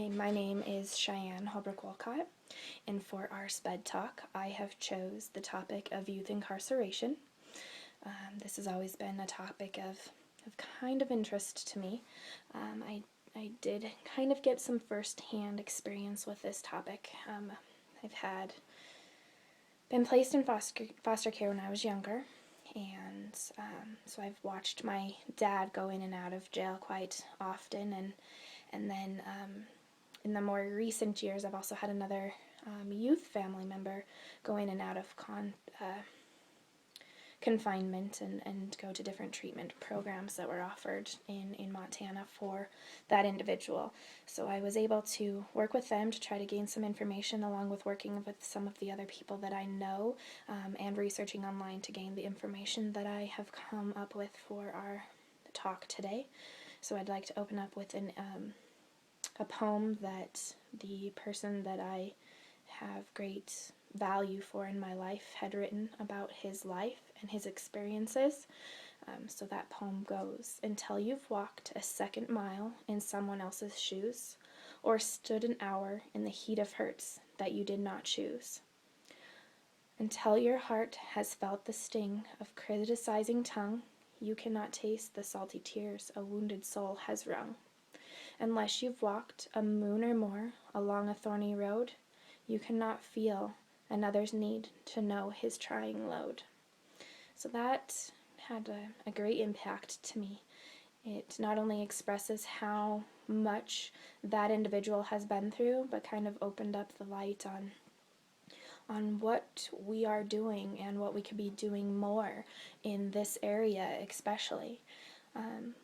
Hi, my name is Cheyenne Holbrook-Wolcott, and for our SPED talk, I have chose the topic of youth incarceration. This has always been a topic of kind of interest to me. I did kind of get some first-hand experience with this topic. I've been placed in foster care when I was younger, and so I've watched my dad go in and out of jail quite often, and then in the more recent years, I've also had another youth family member go in and out of confinement and go to different treatment programs that were offered in Montana for that individual. So I was able to work with them to try to gain some information, along with working with some of the other people that I know and researching online to gain the information that I have come up with for our talk today. So I'd like to open up with a poem that the person that I have great value for in my life had written about his life and his experiences. So that poem goes: Until you've walked a second mile in someone else's shoes, or stood an hour in the heat of hurts that you did not choose. Until your heart has felt the sting of criticizing tongue, you cannot taste the salty tears a wounded soul has wrung. Unless you've walked a moon or more along a thorny road, you cannot feel another's need to know his trying load. So that had a great impact to me. It not only expresses how much that individual has been through, but kind of opened up the light on what we are doing and what we could be doing more in this area especially.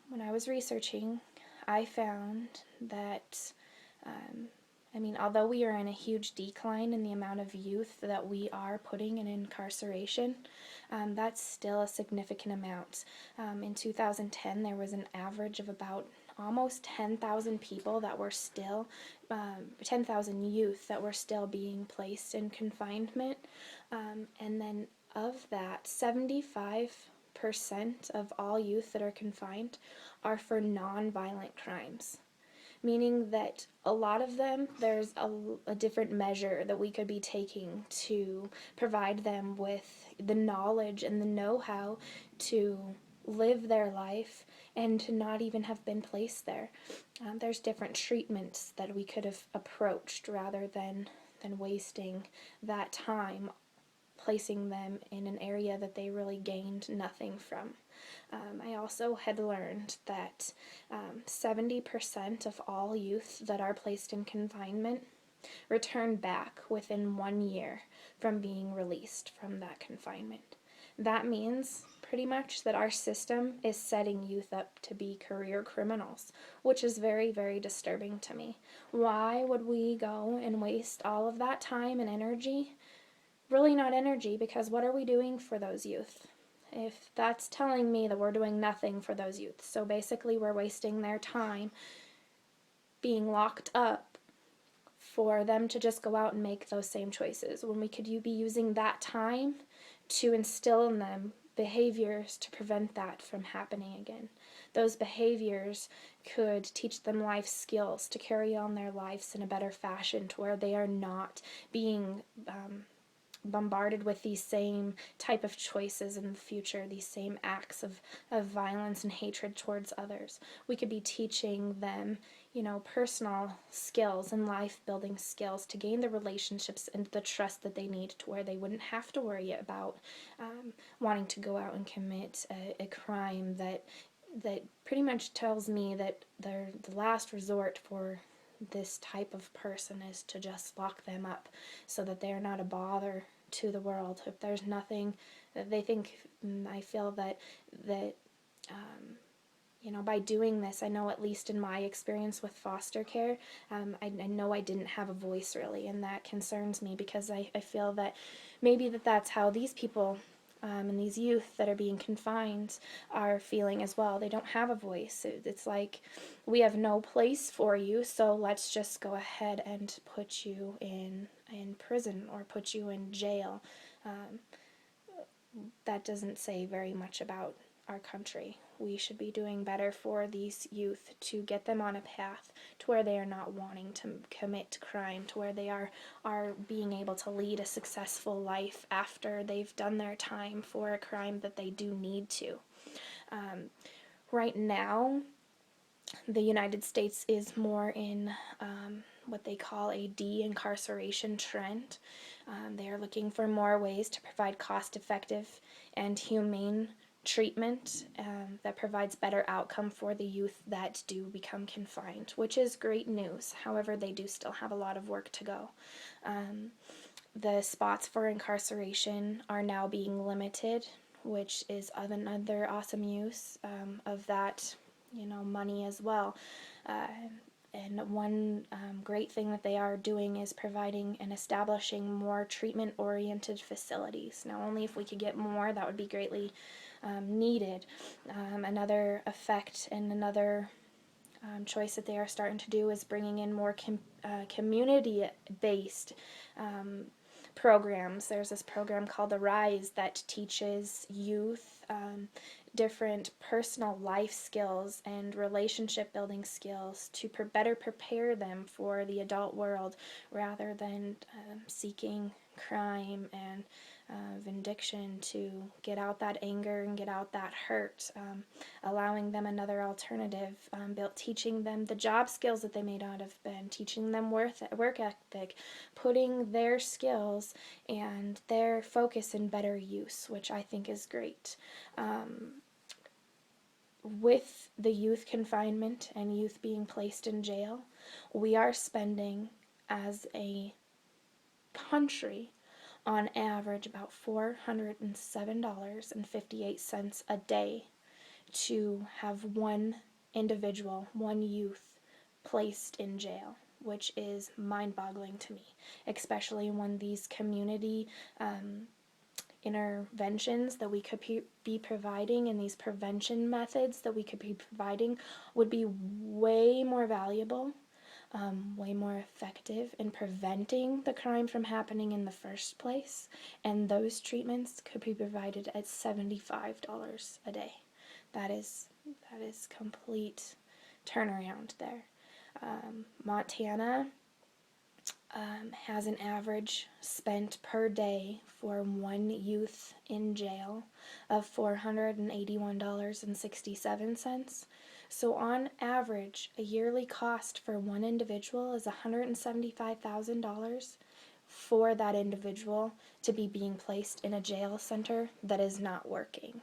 When I was researching, I found that, although we are in a huge decline in the amount of youth that we are putting in incarceration, that's still a significant amount. In 2010, there was an average of about almost 10,000 people that were still, 10,000 youth that were still being placed in confinement, and then of that, 75% of all youth that are confined are for non-violent crimes, meaning that a lot of them, there's a different measure that we could be taking to provide them with the knowledge and the know-how to live their life and to not even have been placed there. There's different treatments that we could have approached rather than wasting that time placing them in an area that they really gained nothing from. I also had learned that 70% of all youth that are placed in confinement return back within 1 year from being released from that confinement. That means pretty much that our system is setting youth up to be career criminals, which is very, very disturbing to me. Why would we go and waste all of that time and energy? Really not energy, because what are we doing for those youth? If that's telling me that we're doing nothing for those youth, so basically we're wasting their time being locked up for them to just go out and make those same choices, when we could be using that time to instill in them behaviors to prevent that from happening again. Those behaviors could teach them life skills to carry on their lives in a better fashion, to where they are not being bombarded with these same type of choices in the future, these same acts of violence and hatred towards others. We could be teaching them, personal skills and life-building skills to gain the relationships and the trust that they need, to where they wouldn't have to worry about wanting to go out and commit a crime that pretty much tells me that the last resort for this type of person is to just lock them up so that they're not a bother to the world. If there's nothing that they think, I feel that by doing this, I know, at least in my experience with foster care, I know I didn't have a voice really, and that concerns me, because I feel that maybe that's how these people and these youth that are being confined are feeling as well. They don't have a voice. It's like, we have no place for you, so let's just go ahead and put you in prison or put you in jail. That doesn't say very much about our country. we should be doing better for these youth to get them on a path to where they are not wanting to commit crime, to where they are being able to lead a successful life after they've done their time for a crime that they do need to. Right now, the United States is more in what they call a de-incarceration trend. They are looking for more ways to provide cost-effective and humane treatment that provides better outcome for the youth that do become confined, which is great news. However, they do still have a lot of work to go. The spots for incarceration are now being limited, which is another awesome use of that money as well. And one great thing that they are doing is providing and establishing more treatment-oriented facilities. Now, only if we could get more, that would be greatly needed. Another effect and another choice that they are starting to do is bringing in more community-based programs. There's this program called the RISE that teaches youth different personal life skills and relationship building skills to better prepare them for the adult world, rather than seeking crime and vindication to get out that anger and get out that hurt. Allowing them another alternative, teaching them the job skills that they may not have been, teaching them work ethic, putting their skills and their focus in better use, which I think is great. With the youth confinement and youth being placed in jail, we are spending as a country on average about $407.58 a day to have one individual, one youth placed in jail, which is mind-boggling to me, especially when these community interventions that we could be providing and these prevention methods that we could be providing would be way more valuable, way more effective in preventing the crime from happening in the first place, and those treatments could be provided at $75 a day. That is complete turnaround there. Montana has an average spent per day for one youth in jail of $481.67. So on average, a yearly cost for one individual is $175,000 for that individual to be being placed in a jail center that is not working,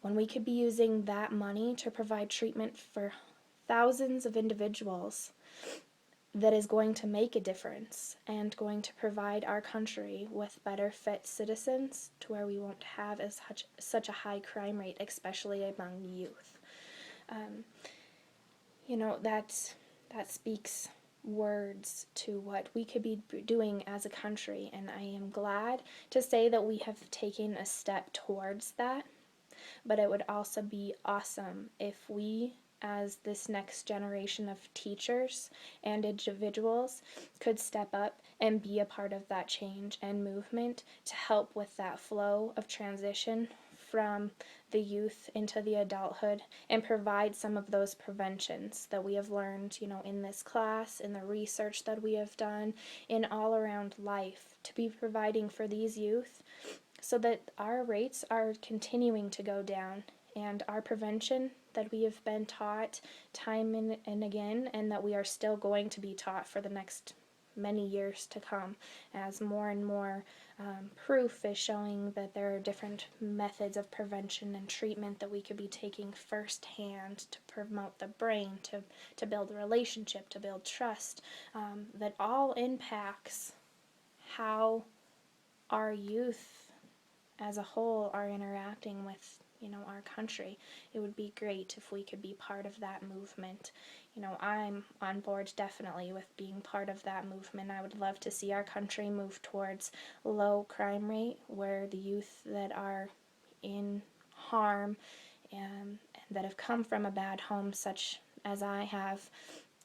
when we could be using that money to provide treatment for thousands of individuals that is going to make a difference and going to provide our country with better fit citizens to where we won't have such a high crime rate, especially among youth. That speaks words to what we could be doing as a country, and I am glad to say that we have taken a step towards that, but it would also be awesome if we, as this next generation of teachers and individuals, could step up and be a part of that change and movement to help with that flow of transition from the youth into the adulthood, and provide some of those preventions that we have learned, in this class, in the research that we have done, in all around life, to be providing for these youth so that our rates are continuing to go down, and our prevention that we have been taught time and again, and that we are still going to be taught for the next many years to come, as more and more proof is showing that there are different methods of prevention and treatment that we could be taking firsthand to promote the brain, to build a relationship, to build trust, that all impacts how our youth as a whole are interacting with our country. It would be great if we could be part of that movement. I'm on board definitely with being part of that movement. I would love to see our country move towards low crime rate, where the youth that are in harm and that have come from a bad home, such as I have,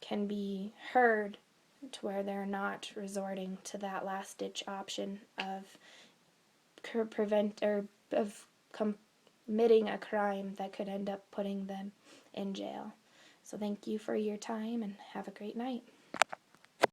can be heard, to where they're not resorting to that last ditch option of committing a crime that could end up putting them in jail. So thank you for your time and have a great night.